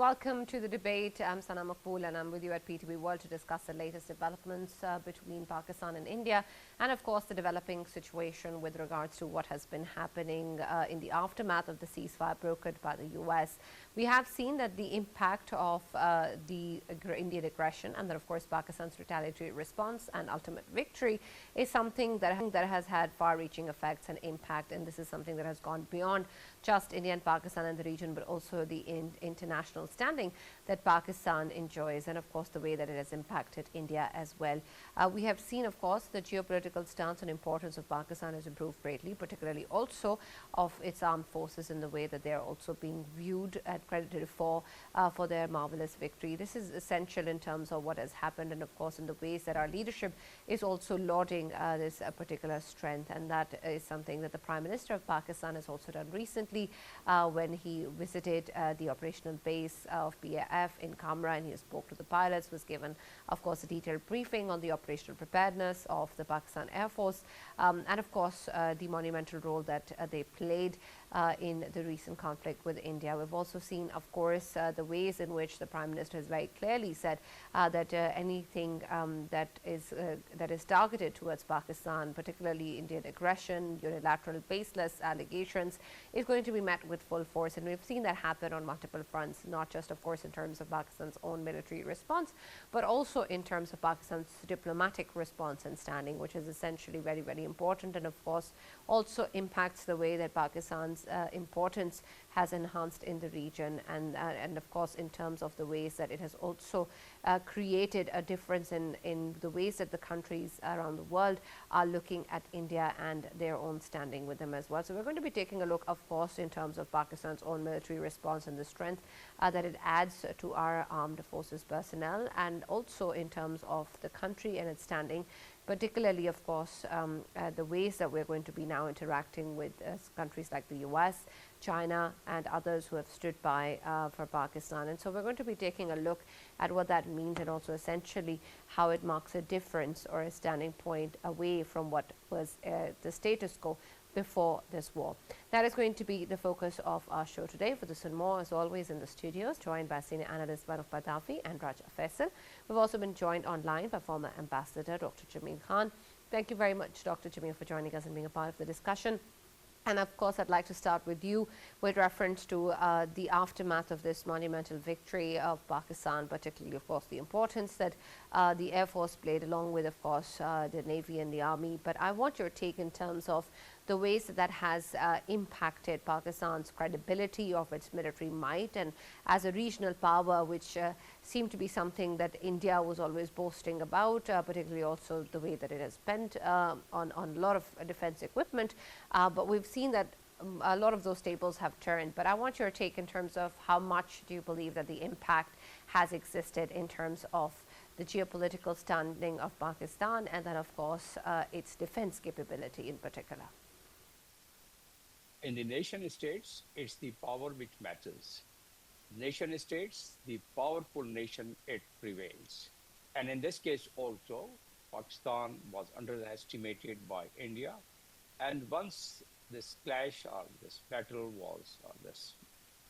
welcome to the debate. I'm Sana Maqbool and I'm with you at PTV World to discuss the latest developments between Pakistan and India, and of course the developing situation with regards to what has been happening in the aftermath of the ceasefire brokered by the US. We have seen that the impact of the Indian aggression and then of course Pakistan's retaliatory response and ultimate victory is something that has had far-reaching effects and impact, and this is something that has gone beyond just India and Pakistan and the region, but also the international standing that Pakistan enjoys, and of course the way that it has impacted India as well. We have seen, of course, the geopolitical stance and importance of Pakistan has improved greatly, particularly also of its armed forces in the way that they are also being viewed and credited for their marvelous victory. This is essential in terms of what has happened, and of course in the ways that our leadership is also lauding this particular strength, and that is something that the Prime Minister of Pakistan has also done recently when he visited the operational base of PAF in Kamra, and he spoke to the pilots, was given of course a detailed briefing on the operational preparedness of the Pakistan Air Force, and of course the monumental role that they played in the recent conflict with India. We've also seen, of course, the ways in which the Prime Minister has very clearly said that anything that is targeted towards Pakistan, particularly Indian aggression, unilateral, baseless allegations, is going to be met with full force. And we've seen that happen on multiple fronts, not just, of course, in terms of Pakistan's own military response, but also in terms of Pakistan's diplomatic response and standing, which is essentially very, very important, and of course also impacts the way that Pakistan's importance has enhanced in the region, and of course in terms of the ways that it has also created a difference in the ways that the countries around the world are looking at India and their own standing with them as well. So we're going to be taking a look, of course, in terms of Pakistan's own military response and the strength that it adds to our armed forces personnel, and also in terms of the country and its standing, particularly, of course, the ways that we're going to be now interacting with countries like the US, China, and others who have stood by for Pakistan. And so we're going to be taking a look at what that means, and also essentially how it marks a difference or a standing point away from what was the status quo before this war. That is going to be the focus of our show today. For this and more, as always, in the studios, joined by senior analyst Farrukh Pitafi and Faisal. We've also been joined online by former Ambassador Dr. Jamil Khan. Thank you very much, Dr. Jamil, for joining us and being a part of the discussion. And of course, I'd like to start with you with reference to the aftermath of this monumental victory of Pakistan, particularly, of course, the importance that the Air Force played, along with, of course, the Navy and the Army. But I want your take in terms of the ways that has impacted Pakistan's credibility of its military might, and as a regional power, which seemed to be something that India was always boasting about, particularly also the way that it has spent on a lot of defense equipment. But we've seen that a lot of those tables have turned. But I want your take in terms of how much do you believe that the impact has existed in terms of the geopolitical standing of Pakistan, and then, of course, its defense capability in particular. In the nation states, it's the power which matters. Nation states, the powerful nation, it prevails. And in this case also, Pakistan was underestimated by India. And once this clash or this battle was, or this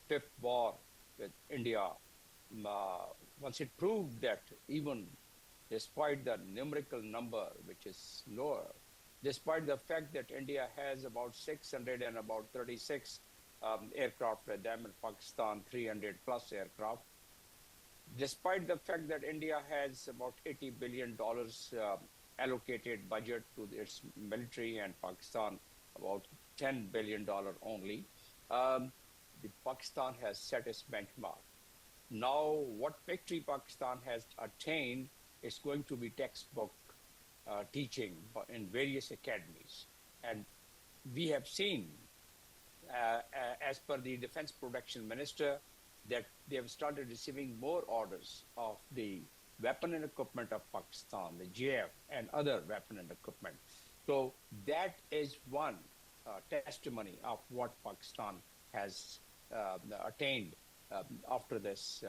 fifth war with India, once it proved that even despite the numerical number, which is lower, despite the fact that India has about 636 aircraft with them, and Pakistan 300 plus aircraft, despite the fact that India has about $80 billion allocated budget to its military, and Pakistan about $10 billion only, the Pakistan has set its benchmark. Now, what victory Pakistan has attained is going to be textbook teaching in various academies. And we have seen, as per the Defense Production Minister, that they have started receiving more orders of the weapon and equipment of Pakistan, the JF, and other weapon and equipment. So that is one testimony of what Pakistan has attained after this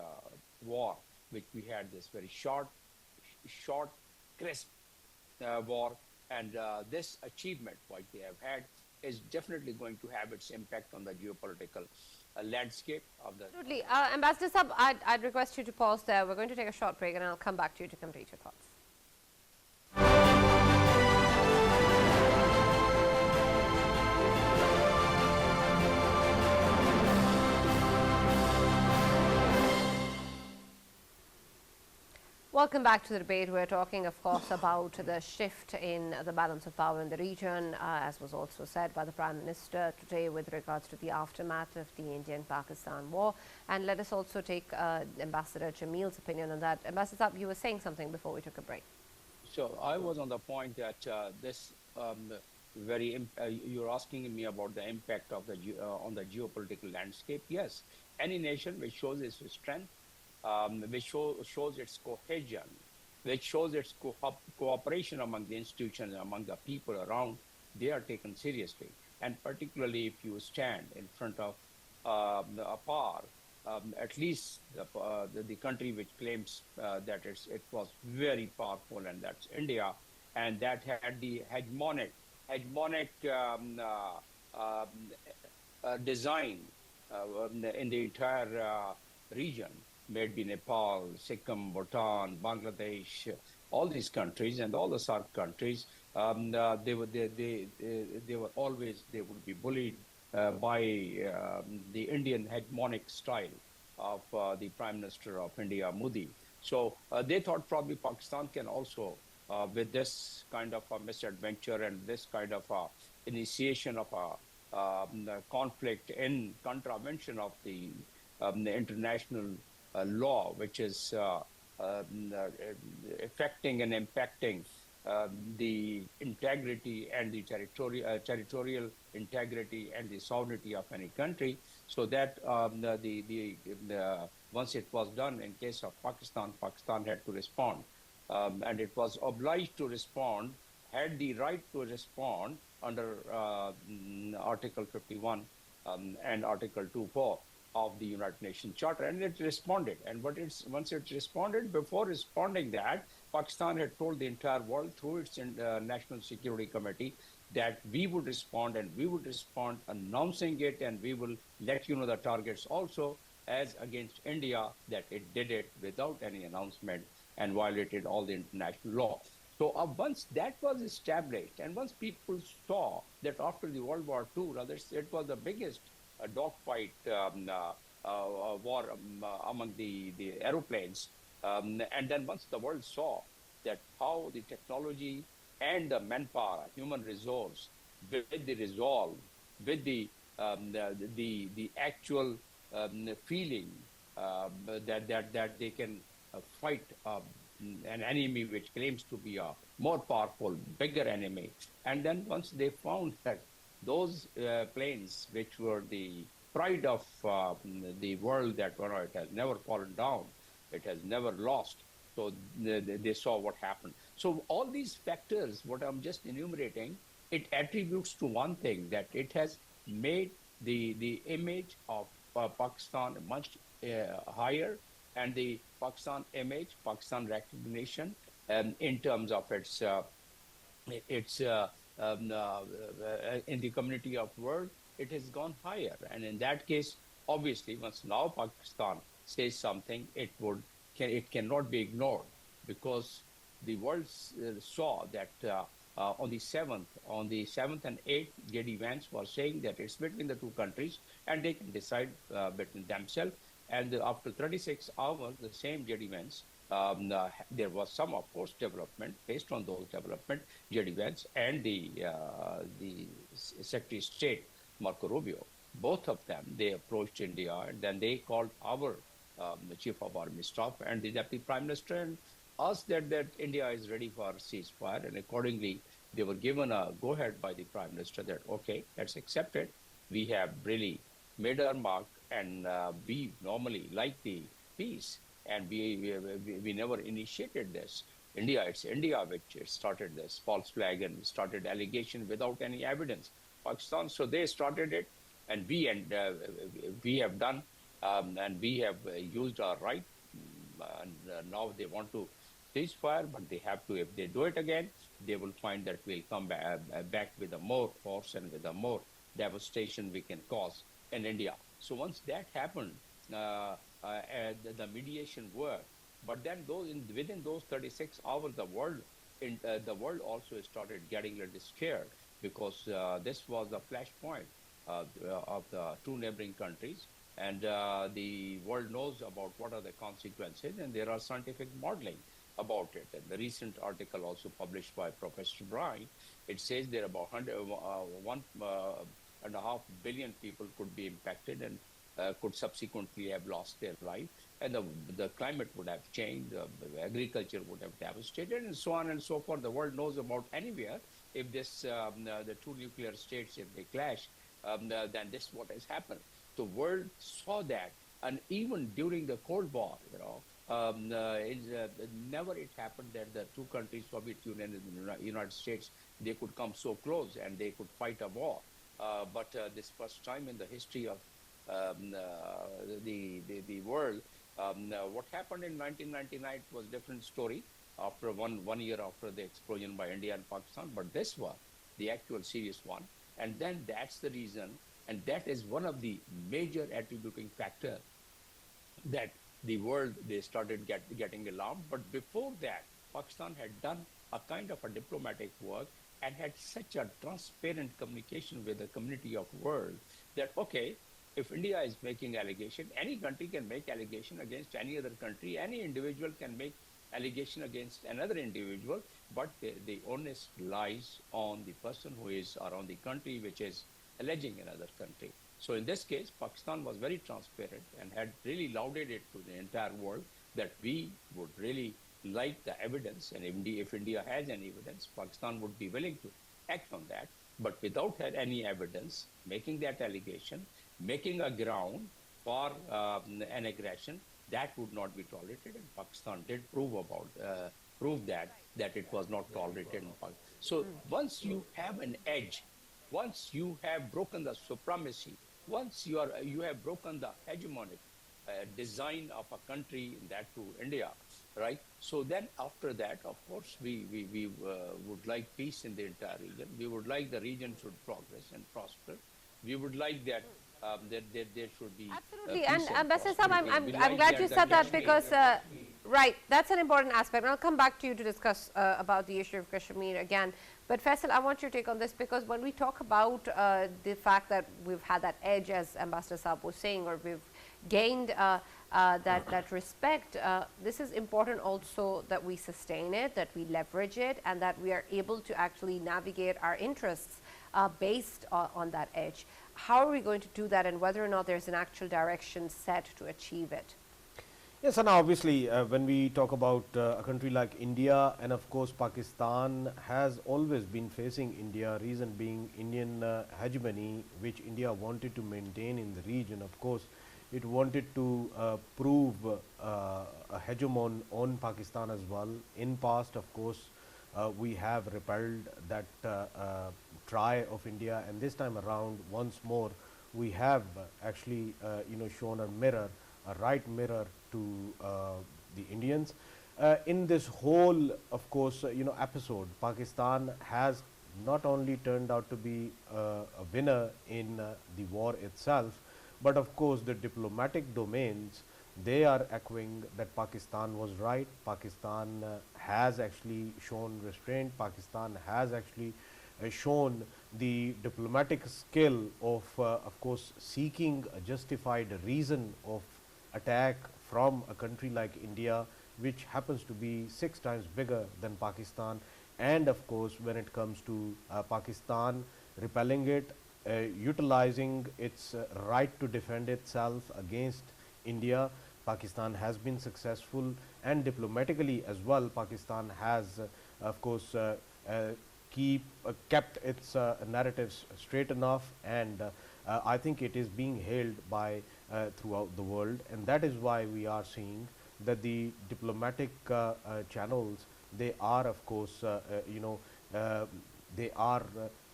war, which we had this very short, crisp war. And this achievement, what they have had, is definitely going to have its impact on the geopolitical landscape of the. Absolutely. Ambassador Sab, I'd request you to pause there. We're going to take a short break and I'll come back to you to complete your thoughts. Welcome back to the debate. We're talking, of course, about the shift in the balance of power in the region, as was also said by the Prime Minister today with regards to the aftermath of the Indian-Pakistan war. And let us also take Ambassador Jamil's opinion on that. Ambassador Saab, you were saying something before we took a break. So I was on the point that you're asking me about the impact of the on the geopolitical landscape. Yes, any nation which shows its strength, which shows its cohesion, which shows its cooperation among the institutions, among the people around, they are taken seriously. And particularly if you stand in front of a power, at least the country which claims that it was very powerful, and that's India, and that had the hegemonic design in the entire region. May it be Nepal, Sikkim, Bhutan, Bangladesh, all these countries and all the SAARC countries, they would be bullied by the Indian hegemonic style of the Prime Minister of India, Modi. So they thought probably Pakistan can also, with this kind of a misadventure and this kind of initiation of a conflict in contravention of the international law, which is affecting and impacting the integrity and the territorial integrity and the sovereignty of any country. So that once it was done in case of Pakistan, Pakistan had to respond, and it was obliged to respond, had the right to respond under Article 51 and Article 2.4 of the United Nations Charter, and it responded. And once it responded, before responding that, Pakistan had told the entire world through its National Security Committee that we would respond, and we would respond announcing it, and we will let you know the targets also, as against India, that it did it without any announcement and violated all the international law. So once that was established, and once people saw that after the World War II, rather, it was the biggest dogfight war among the aeroplanes. And then once the world saw that how the technology and the manpower, human resource, with the resolve, with the actual feeling that they can fight an enemy which claims to be a more powerful, bigger enemy. And then once they found that those planes, which were the pride of the world, that it has never fallen down, it has never lost. So they saw what happened. So all these factors, what I'm just enumerating, it attributes to one thing, that it has made the image of Pakistan much higher, and the Pakistan image, Pakistan recognition, in terms of its in the community of world, it has gone higher. And in that case, obviously, once now Pakistan says something, it cannot be ignored, because the world saw that on the 7th and 8th, JD Vance was saying that it's between the two countries and they can decide between themselves. And after 36 hours, the same JD Vance, there was some, of course, development. Based on those development, JD Vance and the Secretary of State, Marco Rubio, both of them, they approached India, and then they called our the Chief of Army Staff and the Deputy Prime Minister and asked that India is ready for ceasefire. And accordingly, they were given a go-ahead by the Prime Minister that, okay, let's accept it. We have really made our mark, and we normally like the peace. And we never initiated this. It's India which started this false flag and started allegation without any evidence. Pakistan, so they started it, and we have done, and we have used our right. And now they want to ceasefire, but they have to. If they do it again, they will find that we'll come back with a more force and with a more devastation we can cause in India. So once that happened, the mediation worked. But then within those 36 hours, the world also started getting a little scared because this was the flashpoint of the two neighboring countries, and the world knows about what are the consequences, and there are scientific modeling about it. And the recent article also published by Professor Brian, it says there are about 1.5 billion people could be impacted and could subsequently have lost their life, and the climate would have changed, agriculture would have devastated, and so on and so forth. The world knows about anywhere if the two nuclear states, if they clash, then this is what has happened. The world saw that, and even during the Cold War, never it happened that the two countries, Soviet Union and the United States, they could come so close and they could fight a war. But this first time in the history of the world, what happened in 1999 was a different story after one year after the explosion by India and Pakistan. But this was the actual serious one. And then that's the reason, and that is one of the major attributing factor that the world, they started getting alarmed. But before that, Pakistan had done a kind of a diplomatic work and had such a transparent communication with the community of world that, okay, if India is making allegation, any country can make allegation against any other country, any individual can make allegation against another individual, but the onus lies on the person who is around the country which is alleging another country. So in this case, Pakistan was very transparent and had really lauded it to the entire world that we would really like the evidence, and if India has any evidence, Pakistan would be willing to act on that. But without any evidence, making that allegation, making a ground for an aggression, that would not be tolerated, and Pakistan did prove that it was not tolerated in Pakistan. So once you have an edge, once you have broken the supremacy, once you have broken the hegemonic design of a country, that to India, right? So then after that, of course, we would like peace in the entire region. We would like the region should progress and prosper. We would like that there should be absolutely. peace And and Ambassador Sam, prosperity. I'm glad you said that because, right, that's an important aspect. And I'll come back to you to discuss about the issue of Kashmir again. But Faisal, I want your take on this because when we talk about the fact that we've had that edge, as Ambassador Saab was saying, or we've gained that respect, this is important also that we sustain it, that we leverage it, and that we are able to actually navigate our interests based on that edge. How are we going to do that, and whether or not there's an actual direction set to achieve it? Yes, and obviously, when we talk about a country like India, and of course Pakistan has always been facing India, reason being Indian hegemony, which India wanted to maintain in the region. Of course, it wanted to prove a hegemon on Pakistan as well. In past, of course, we have repelled that try of India, and this time around, once more, we have actually shown a right mirror to the Indians. In this whole, of course, episode, Pakistan has not only turned out to be a winner in the war itself, but of course the diplomatic domains, they are echoing that Pakistan was right. Pakistan has actually shown restraint. Pakistan has actually shown the diplomatic skill of course, seeking a justified reason of attack from a country like India, which happens to be 6 times bigger than Pakistan. And of course, when it comes to Pakistan repelling it, utilizing its right to defend itself against India, Pakistan has been successful, and diplomatically as well, Pakistan has of course kept its narratives straight enough, and I think it is being hailed by throughout the world, and that is why we are seeing that the diplomatic channels, they are of course they are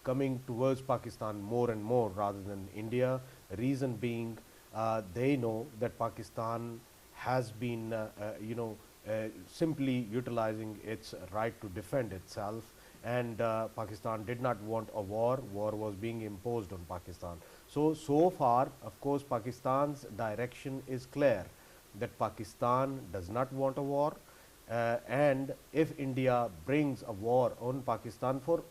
coming towards Pakistan more and more rather than India. Reason being, they know that Pakistan has been simply utilizing its right to defend itself, and Pakistan did not want a war. War was being imposed on Pakistan. So far, of course, Pakistan's direction is clear that Pakistan does not want a war, and if India brings a war on Pakistan for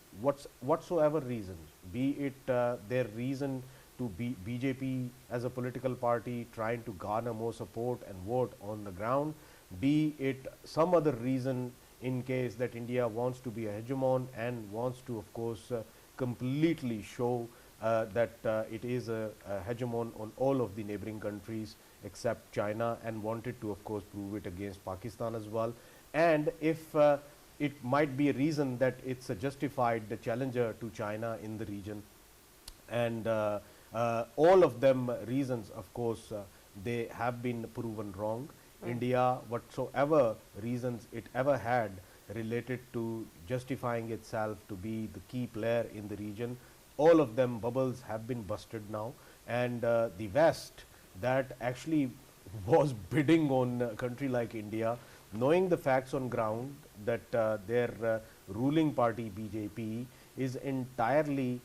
whatsoever reason, be it their reason to be BJP as a political party trying to garner more support and vote on the ground, be it some other reason in case that India wants to be a hegemon and wants to, of course, completely show that it is a hegemon on all of the neighboring countries except China, and wanted to, of course, prove it against Pakistan as well. And if it might be a reason that it's a justified challenger to China in the region, and all of them reasons, of course, they have been proven wrong. India, whatsoever reasons it ever had related to justifying itself to be the key player in the region, all of them bubbles have been busted now, and the West that actually was bidding on a country like India, knowing the facts on ground that their ruling party BJP is entirely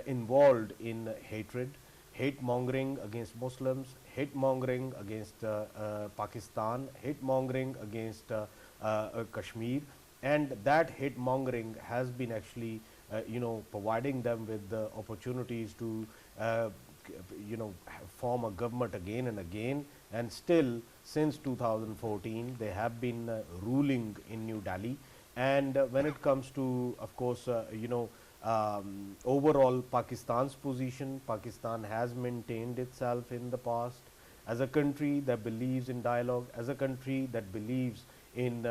involved in hatred, hate mongering against Muslims, hate mongering against Pakistan, hate mongering against Kashmir, and that hate mongering has been actually providing them with the opportunities to form a government again and again, and still since 2014 they have been ruling in New Delhi. And when it comes to, of course, overall Pakistan's position, Pakistan has maintained itself in the past as a country that believes in dialogue, as a country that believes in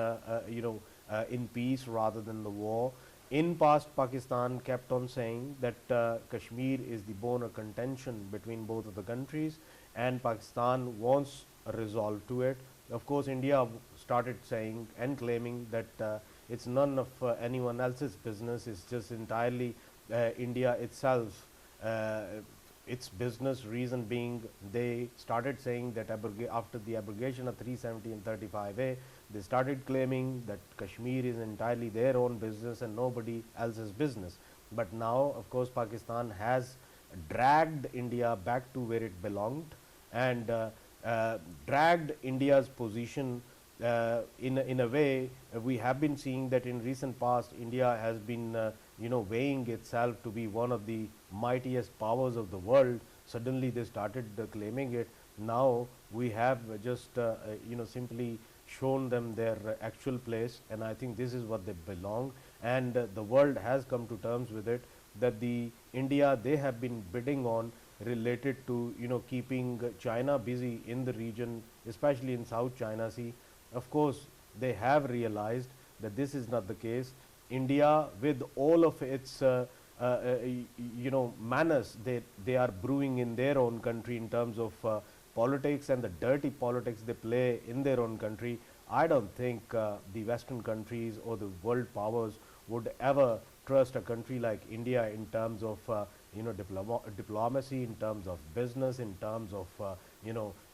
in peace rather than the war. In past, Pakistan kept on saying that Kashmir is the bone of contention between both of the countries, and Pakistan wants a resolve to it. Of course, India started saying and claiming that it's none of anyone else's business. It's just entirely India itself, its business. Reason being, they started saying that after the abrogation of 370 and 35A, they started claiming that Kashmir is entirely their own business and nobody else's business. But now, of course, Pakistan has dragged India back to where it belonged, and dragged India's position in a way. We have been seeing that in recent past, India has been weighing itself to be one of the mightiest powers of the world. Suddenly they started claiming it. Now we have just simply shown them their actual place, and I think this is what they belong, and the world has come to terms with it, that the India they have been bidding on related to keeping China busy in the region, especially in South China Sea. Of course, they have realized that this is not the case. India, with all of its manners they are brewing in their own country in terms of politics and the dirty politics they play in their own country, I don't think the Western countries or the world powers would ever trust a country like India in terms of diplomacy, in terms of business, in terms of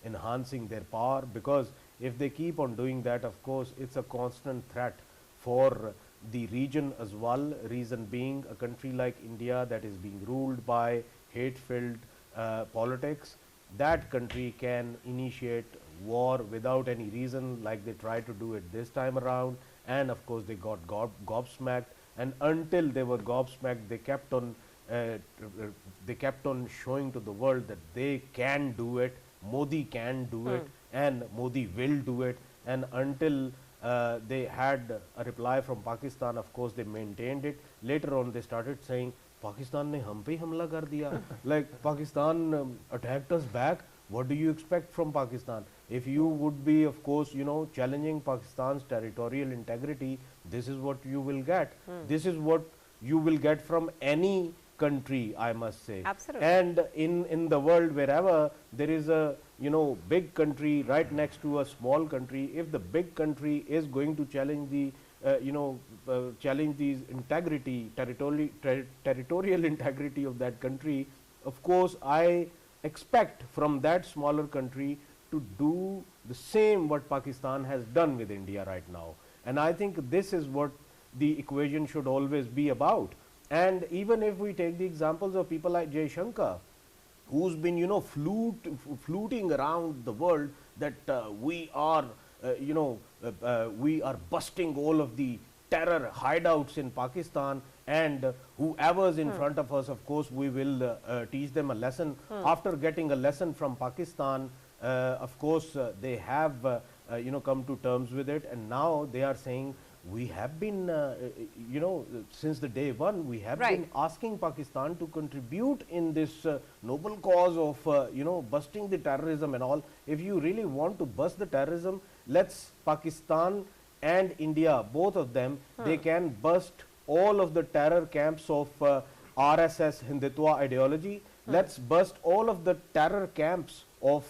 enhancing their power, because if they keep on doing that, of course, it's a constant threat for the region as well. Reason being, a country like India that is being ruled by hate-filled politics, that country can initiate war without any reason, like they tried to do it this time around, and of course they got gobsmacked, and until they were gobsmacked, they kept on showing to the world that they can do it, Modi can do it, and Modi will do it. And until they had a reply from Pakistan, of course they maintained it. Later on they started saying Pakistan ne hum pe hamla kar diya, like Pakistan attacked us back. What do you expect from Pakistan? If you would be, of course, challenging Pakistan's territorial integrity, this is what you will get. This is what you will get from any country, I must say. Absolutely. And in the world, wherever there is a big country right next to a small country, if the big country is going to challenge the challenge the integrity, territorial integrity of that country, of course, I expect from that smaller country to do the same what Pakistan has done with India right now. And I think this is what the equation should always be about. And even if we take the examples of people like Jay Shankar, who's been, fluting around the world that we are busting all of the terror hideouts in Pakistan, and whoever's in front of us, of course, we will teach them a lesson. After getting a lesson from Pakistan, of course, they have come to terms with it, and now they are saying, we have been, since the day one, we have been asking Pakistan to contribute in this noble cause of, busting the terrorism and all. If you really want to bust the terrorism, let's Pakistan and India, both of them, they can bust all of the terror camps of RSS Hindutva ideology. Let's bust all of the terror camps of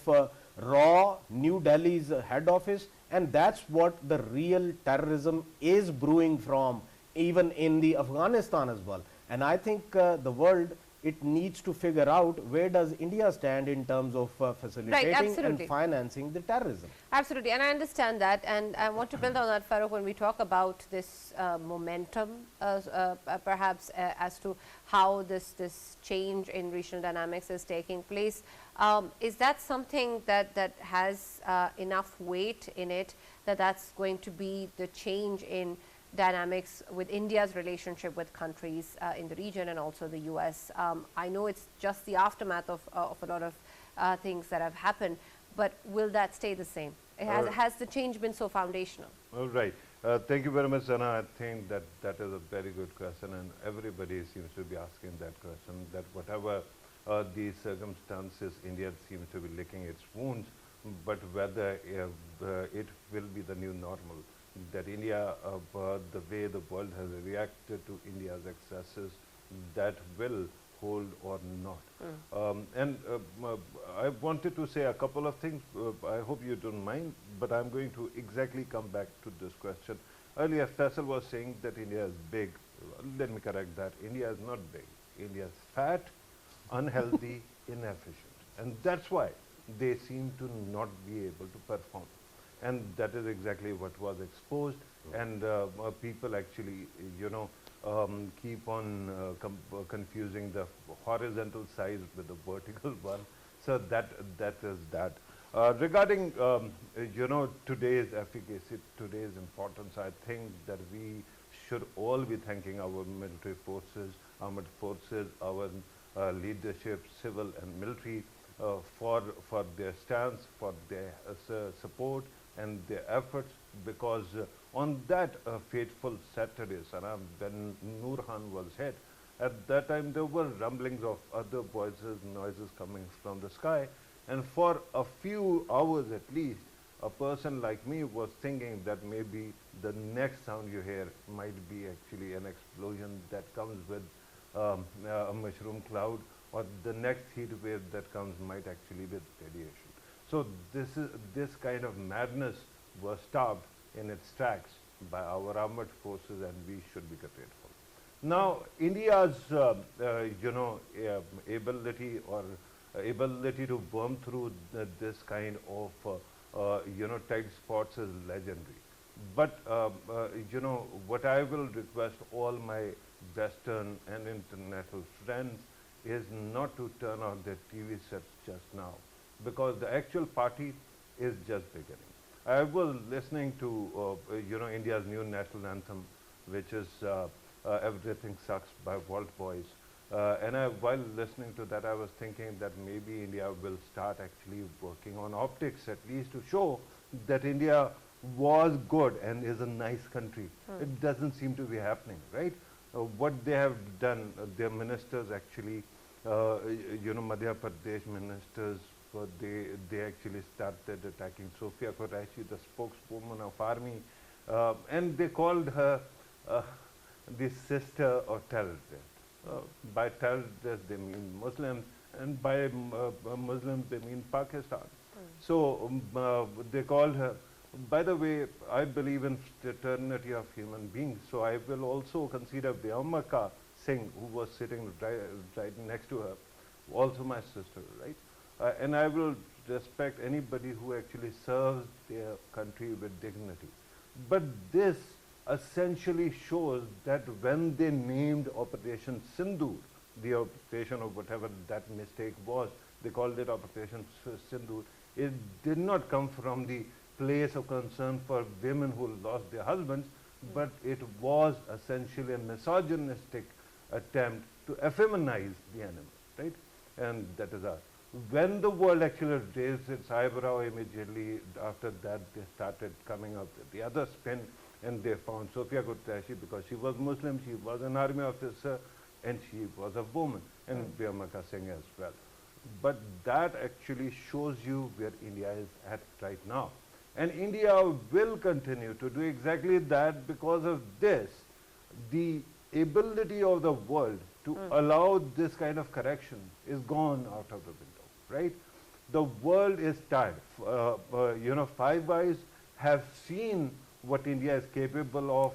RAW, New Delhi's head office, and that's what the real terrorism is brewing from, even in the Afghanistan as well. And I think the world, it needs to figure out where does India stand in terms of facilitating and financing the terrorism. Absolutely, and I understand that, and I want to build on that, Farrukh, when we talk about this momentum, perhaps as to how this change in regional dynamics is taking place. Is that something that has enough weight in it, that's going to be the change in dynamics with India's relationship with countries in the region and also the US? I know it's just the aftermath of a lot of things that have happened, but will that stay the same? Has the change been so foundational? All right. Thank you very much, Sana. I think that is a very good question, and everybody seems to be asking that question, that whatever the circumstances, India seems to be licking its wounds, but whether it will be the new normal, that India, the way the world has reacted to India's excesses, that will hold or not. I wanted to say a couple of things. I hope you don't mind, but I'm going to exactly come back to this question. Earlier, Faisal was saying that India is big. Let me correct that. India is not big. India is fat, unhealthy, inefficient. And that's why they seem to not be able to perform. And that is exactly what was exposed. And people actually, keep on confusing the horizontal size with the vertical one. So that is that. Regarding, today's efficacy, today's importance, I think that we should all be thanking our military forces, armed forces, our leadership, civil and military, for their stance, for their support and their efforts, because on that fateful Saturday, Sana, when Noor Khan was hit, at that time there were rumblings of other voices, noises coming from the sky, and for a few hours at least, a person like me was thinking that maybe the next sound you hear might be actually an explosion that comes with a mushroom cloud, or the next heat wave that comes might actually be radiation. So this kind of madness was stopped in its tracks by our armed forces, and we should be grateful. Now, India's ability to burn through this kind of tight spots is legendary. But what I will request all my Western and international friends is not to turn on their TV sets just now, because the actual party is just beginning. I was listening to India's new national anthem, which is Everything Sucks by Vault Boys. And while listening to that, I was thinking that maybe India will start actually working on optics, at least to show that India was good and is a nice country. It doesn't seem to be happening, right? What they have done, their ministers actually, Madhya Pradesh ministers, they actually started attacking Sophia Qureshi, the spokeswoman of army, and they called her the sister of terrorists. By terrorists they mean Muslims, and by Muslims they mean Pakistan. So they called her. By the way, I believe in fraternity of human beings, so I will also consider Vyamaka Singh, who was sitting right next to her, also my sister, right? And I will respect anybody who actually serves their country with dignity. But this essentially shows that when they named Operation Sindoor, the operation of whatever that mistake was, they called it Operation Sindoor, it did not come from the place of concern for women who lost their husbands, but it was essentially a misogynistic attempt to effeminize the enemy, right? And that is us. When the world actually raised its eyebrow immediately after that, they started coming up with the other spin, and they found Sofia Quraishi because she was Muslim, she was an army officer, and she was a woman, and Biyamaka Singh as well. But that actually shows you where India is at right now. And India will continue to do exactly that. Because of this, the ability of the world to allow this kind of correction is gone out of the window, right? The world is tired. Five Eyes have seen what India is capable of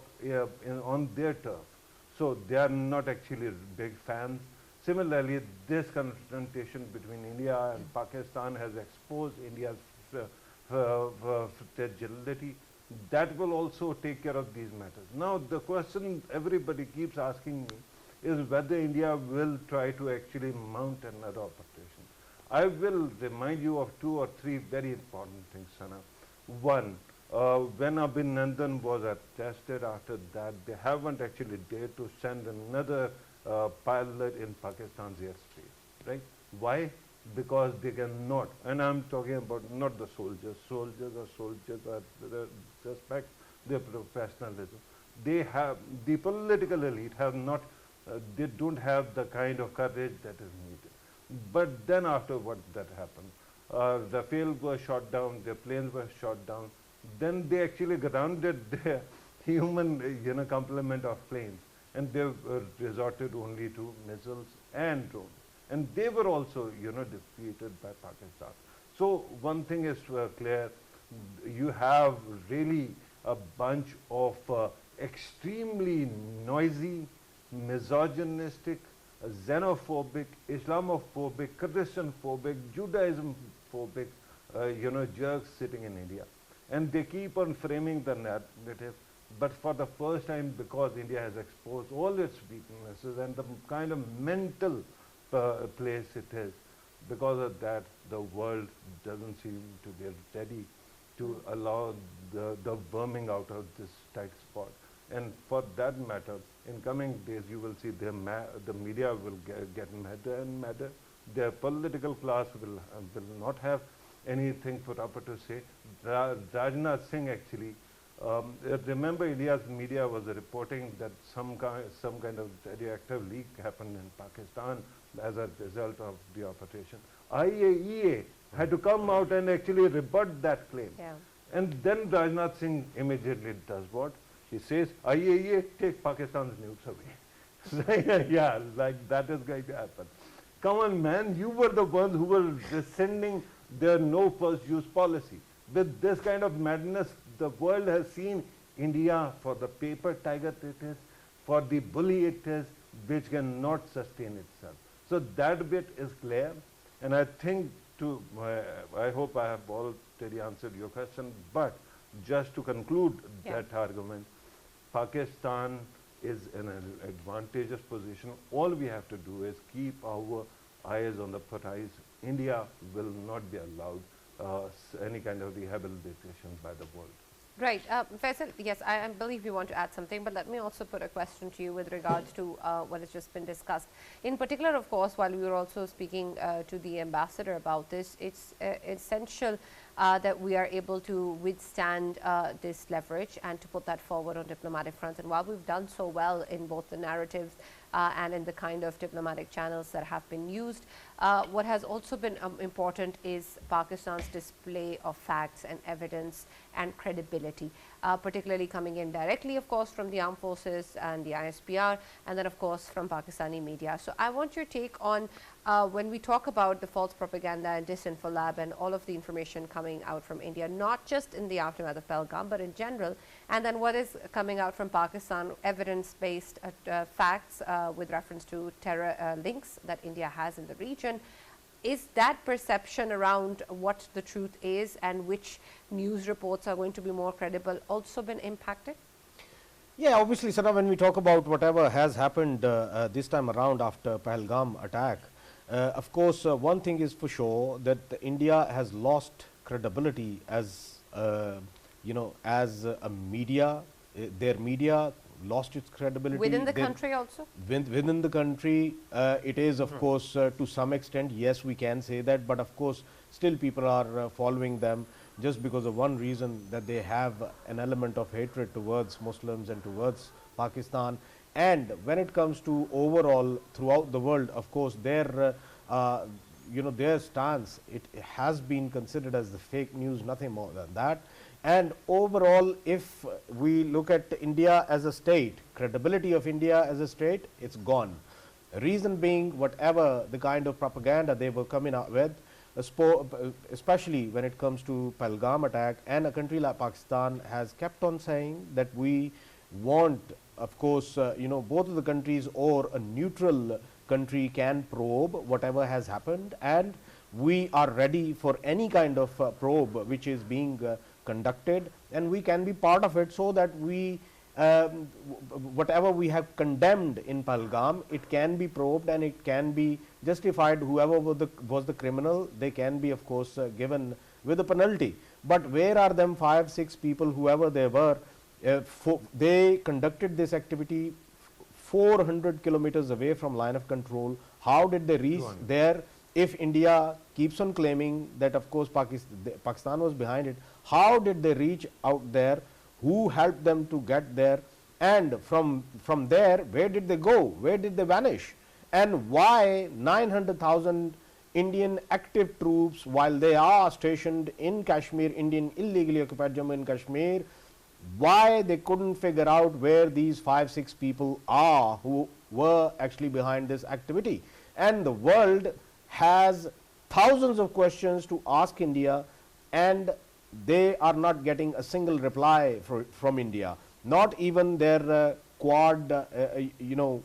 on their turf. So they are not actually big fans. Similarly, this confrontation between India and Pakistan has exposed India's fragility. That will also take care of these matters. Now, the question everybody keeps asking me is whether India will try to actually mount another operation. I will remind you of 2 or 3 very important things, Sana. One, when Abhinandan was arrested, after that, they haven't actually dared to send another pilot in Pakistan's airspace, right? Why? Because they cannot, and I'm talking about not the soldiers. Soldiers are suspect their professionalism. They have, the political elite have not, they don't have the kind of courage that is needed. But then after what that happened, Rafael were shot down, their planes were shot down, then they actually grounded their human complement of planes, and they resorted only to missiles and drones. And they were also, defeated by Pakistan. So one thing is clear, you have really a bunch of extremely noisy, misogynistic, xenophobic, Islamophobic, Christianphobic, Judaism-phobic, jerks sitting in India. And they keep on framing the narrative, but for the first time, because India has exposed all its weaknesses and the kind of mental place it is, because of that, the world doesn't seem to be ready to allow the worming out of this tight spot. And for that matter, in coming days, you will see the media will get madder and madder. Their political class will not have anything proper to say. Rajnath Singh actually, remember India's media was reporting that some kind of radioactive leak happened in Pakistan as a result of the operation. IAEA had to come out and actually rebut that claim. Yeah. And then Rajnath Singh immediately does what? He says, IAEA, take Pakistan's nukes away. Yeah, like that is going to happen. Come on, man, you were the ones who were rescinding their no first use policy. With this kind of madness, the world has seen India for the paper tiger it is, for the bully it is, which cannot sustain itself. So that bit is clear, and I think I hope I have already answered your question, but just to conclude that argument, Pakistan is in an advantageous position. All we have to do is keep our eyes on the prize. India will not be allowed any kind of rehabilitation by the world. Right. Faisal, yes, I believe you want to add something, but let me also put a question to you with regards to what has just been discussed. In particular, of course, while we were also speaking to the ambassador about this, it's essential that we are able to withstand this leverage and to put that forward on diplomatic fronts. And while we've done so well in both the narratives and in the kind of diplomatic channels that have been used, what has also been important is Pakistan's display of facts and evidence and credibility, particularly coming in directly, of course, from the armed forces and the ISPR, and then, of course, from Pakistani media. So I want your take on when we talk about the false propaganda and disinfo lab and all of the information coming out from India, not just in the aftermath of Pahalgam, but in general, and then what is coming out from Pakistan, evidence-based facts with reference to terror links that India has in the region. Is that perception around what the truth is and which news reports are going to be more credible also been impacted? Yeah, obviously, Sana, when we talk about whatever has happened this time around after Pahalgam attack, of course, one thing is for sure that India has lost credibility as, as a media. Their media lost its credibility. Within the country also? Within the country, it is, of course, to some extent, yes, we can say that, but of course, still people are following them just because of one reason, that they have an element of hatred towards Muslims and towards Pakistan. And when it comes to overall throughout the world, of course, their stance, it has been considered as the fake news, nothing more than that. And overall, if we look at India as a state, credibility of India as a state, it's gone. Reason being, whatever the kind of propaganda they were coming out with, especially when it comes to Pahalgam attack, and a country like Pakistan has kept on saying that we want, of course, both of the countries or a neutral country can probe whatever has happened, and we are ready for any kind of probe which is being conducted, and we can be part of it, so that we whatever we have condemned in Pahalgam, it can be probed and it can be justified. Whoever was the criminal, they can be, of course, given with a penalty. But where are them 5, 6 people, whoever they were? They conducted this activity 400 kilometers away from line of control. How did they reach there? If India keeps on claiming that, of course, Pakistan was behind it, how did they reach out there? Who helped them to get there? And from there, where did they go? Where did they vanish? And why 900,000 Indian active troops, while they are stationed in Kashmir, Indian illegally occupied Jammu and Kashmir, why they couldn't figure out where these 5, 6 people are who were actually behind this activity? And the world has thousands of questions to ask India, and they are not getting a single reply from India. Not even their Quad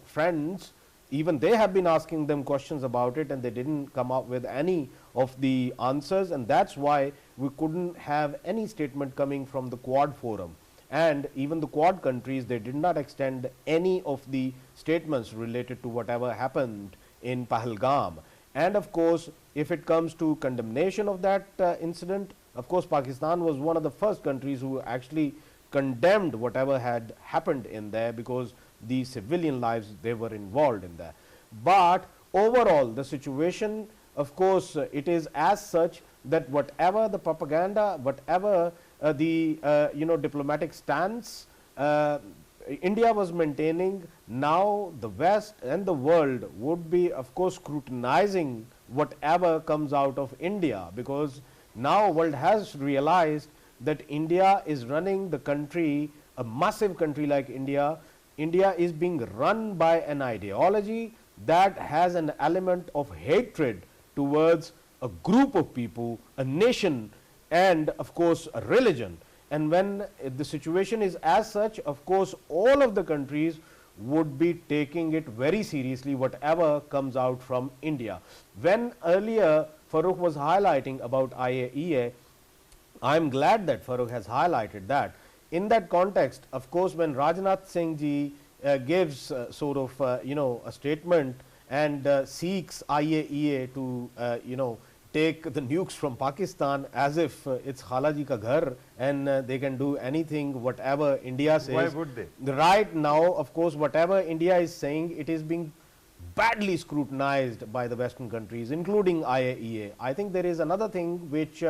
friends, even they have been asking them questions about it, and they didn't come up with any of the answers, and that's why we couldn't have any statement coming from the Quad forum. And even the Quad countries, they did not extend any of the statements related to whatever happened in Pahalgam. And of course, if it comes to condemnation of that incident, of course, Pakistan was one of the first countries who actually condemned whatever had happened in there, because the civilian lives, they were involved in that. But overall, the situation, of course, it is as such that whatever the propaganda, whatever the diplomatic stance India was maintaining, now the West and the world would be, of course, scrutinizing whatever comes out of India, because now world has realized that India is running the country, a massive country like India. India is being run by an ideology that has an element of hatred towards a group of people, a nation, and of course a religion. And when the situation is as such, of course, all of the countries would be taking it very seriously, whatever comes out from India. When earlier Farrukh was highlighting about IAEA, I am glad that Farrukh has highlighted that. In that context, of course, when Rajnath Singh ji gives sort of a statement and seeks IAEA to take the nukes from Pakistan as if it's Khalaji ka ghar, and they can do anything, whatever India says. Why would they? Right now, of course, whatever India is saying, it is being badly scrutinized by the Western countries, including IAEA. I think there is another thing which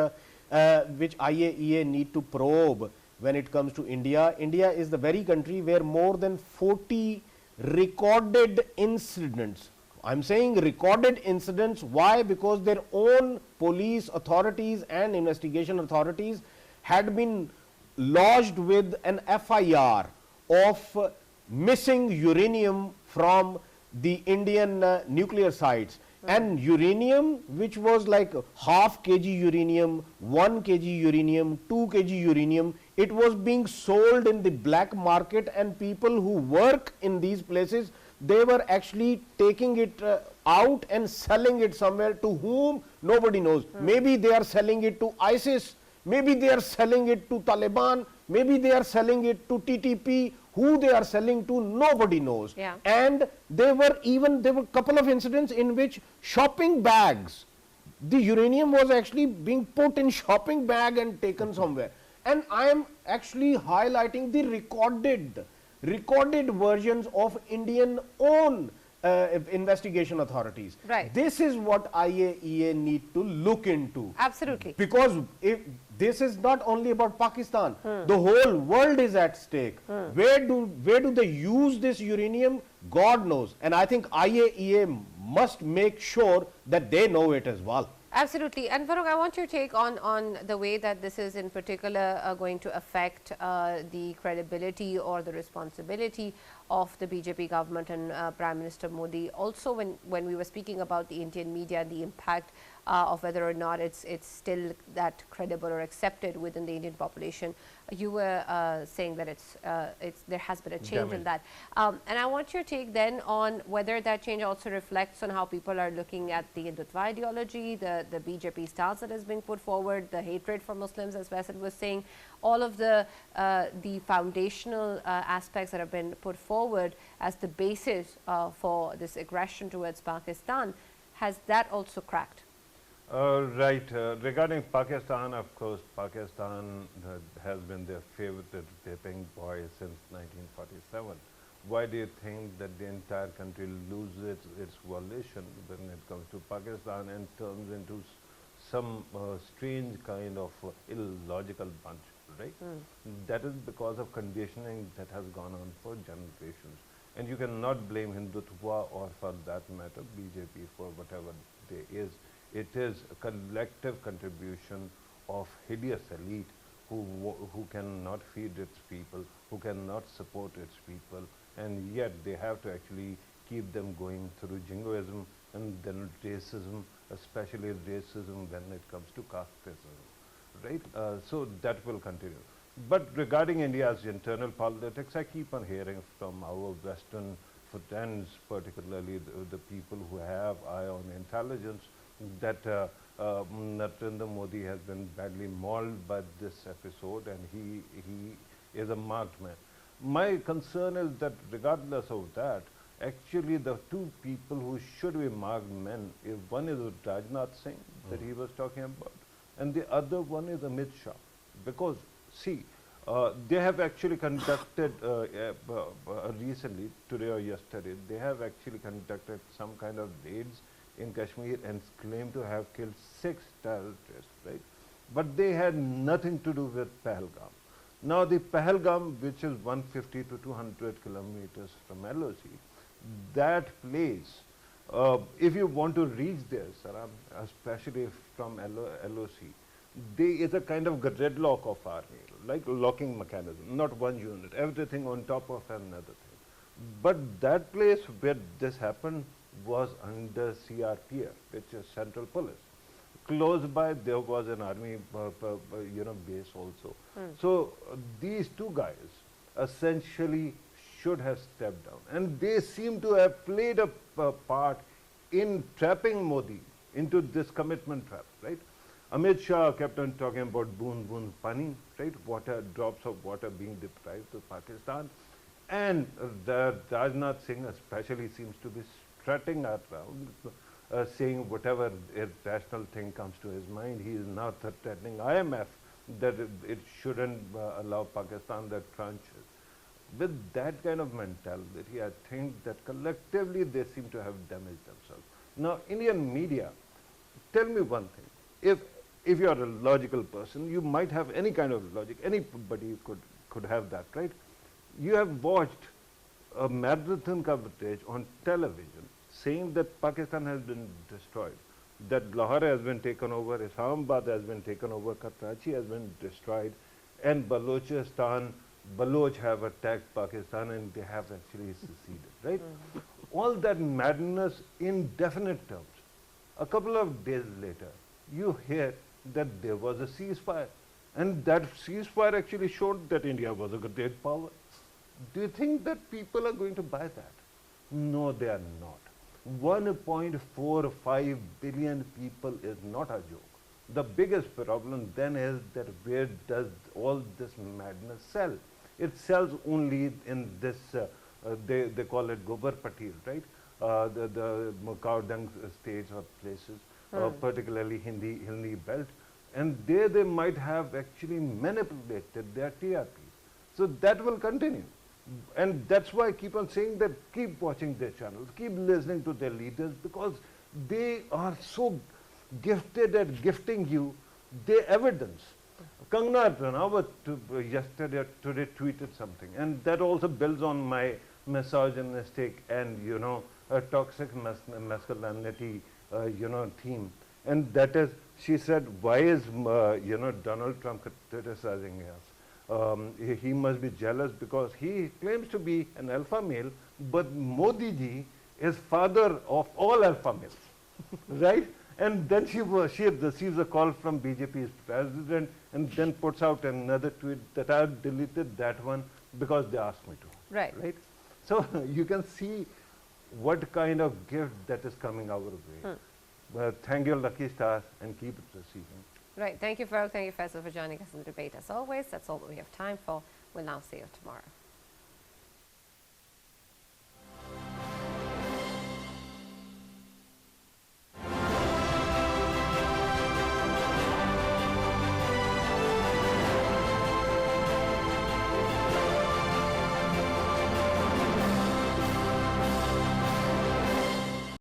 IAEA need to probe when it comes to India. India is the very country where more than 40 recorded incidents, I'm saying recorded incidents. Why? Because their own police authorities and investigation authorities had been lodged with an FIR of missing uranium from the Indian nuclear sites. And uranium, which was like half kg uranium, 1 kg uranium, 2 kg uranium, it was being sold in the black market, and people who work in these places, they were actually taking it out and selling it somewhere to whom nobody knows. Maybe they are selling it to ISIS, maybe they are selling it to Taliban, maybe they are selling it to TTP. Who they are selling to, nobody knows. Yeah. And there were a couple of incidents in which shopping bags, the uranium was actually being put in shopping bag and taken somewhere. And I am actually highlighting the recorded versions of Indian own investigation authorities. Right. This is what IAEA need to look into. Absolutely. Because if this is not only about Pakistan, the whole world is at stake. Where do they use this uranium? God knows. And I think IAEA must make sure that they know it as well. Absolutely. And Farrukh, I want your take on the way that this is in particular going to affect the credibility or the responsibility of the BJP government and Prime Minister Modi. Also, when we were speaking about the Indian media and the impact of whether or not it's still that credible or accepted within the Indian population, you were saying that there has been a change in that. And I want your take then on whether that change also reflects on how people are looking at the Hindutva ideology, the BJP stance that is being put forward, the hatred for Muslims, as Faisal was saying, all of the foundational aspects that have been put forward as the basis for this aggression towards Pakistan. Has that also cracked? Right. Regarding Pakistan, of course, Pakistan has been their favorite tipping boy since 1947. Why do you think that the entire country loses its volition when it comes to Pakistan and turns into some strange kind of illogical bunch, right? That is because of conditioning that has gone on for generations. And you cannot blame Hindutva or, for that matter, BJP for whatever they is. It is a collective contribution of hideous elite who cannot feed its people, who cannot support its people, and yet they have to actually keep them going through jingoism and then racism, especially racism when it comes to casteism, right? So that will continue. But regarding India's internal politics, I keep on hearing from our Western friends, particularly the people who have eye on intelligence, that Narendra Modi has been badly mauled by this episode, and he is a marked man. My concern is that regardless of that, actually the two people who should be marked men, one is Rajnath Singh that he was talking about, and the other one is Amit Shah. Because see, they have actually conducted recently, today or yesterday, they have actually conducted some kind of raids in Kashmir and claimed to have killed 6 terrorists, right? But they had nothing to do with Pahalgam. Now the Pahalgam, which is 150 to 200 kilometers from LOC, that place, if you want to reach there, Sara, especially from LOC, there is a kind of gridlock of army, like locking mechanism, not one unit, everything on top of another thing. But that place where this happened was under CRPF, which is Central Police. Close by, there was an army base also. So these two guys essentially should have stepped down, and they seem to have played a part in trapping Modi into this commitment trap, right? Amit Shah kept on talking about boon boon pani, right? Water, drops of water being deprived to Pakistan, and the Rajnath Singh especially seems to be strutting around, saying whatever irrational thing comes to his mind. He is now threatening IMF that it shouldn't allow Pakistan the tranches. With that kind of mentality, I think that collectively they seem to have damaged themselves. Now, Indian media, tell me one thing. If you are a logical person, you might have any kind of logic. Anybody could have that, right? You have watched a marathon coverage on television saying that Pakistan has been destroyed, that Lahore has been taken over, Islamabad has been taken over, Karachi has been destroyed, and Balochistan, Baloch have attacked Pakistan and they have actually seceded, right? All that madness in definite terms. A couple of days later, you hear that there was a ceasefire, and that ceasefire actually showed that India was a great power. Do you think that people are going to buy that? No, they are not. 1.45 billion people is not a joke. The biggest problem then is that where does all this madness sell? It sells only in this, they call it Gobar Patil, right? The Kaudang stage or places, particularly Hindi belt. And there they might have actually manipulated their TRPs. So that will continue. And that's why I keep on saying that keep watching their channels, keep listening to their leaders, because they are so gifted at gifting you their evidence. Kangana Ranaut today tweeted something, and that also builds on my misogynistic and, you know, a toxic masculinity, you know, theme. And that is, she said, why is, you know, Donald Trump criticizing us? He must be jealous because he claims to be an alpha male, but Modi ji is father of all alpha males, right? And then she receives a call from BJP's president and then puts out another tweet that I have deleted that one because they asked me to. Right. Right? So you can see what kind of gift that is coming our way. Thank you, Lucky Stars, and keep it receiving. Right. Thank you, Farrukh. Thank you, Faisal, for joining us in the debate. As always, that's all that we have time for. We'll now see you tomorrow.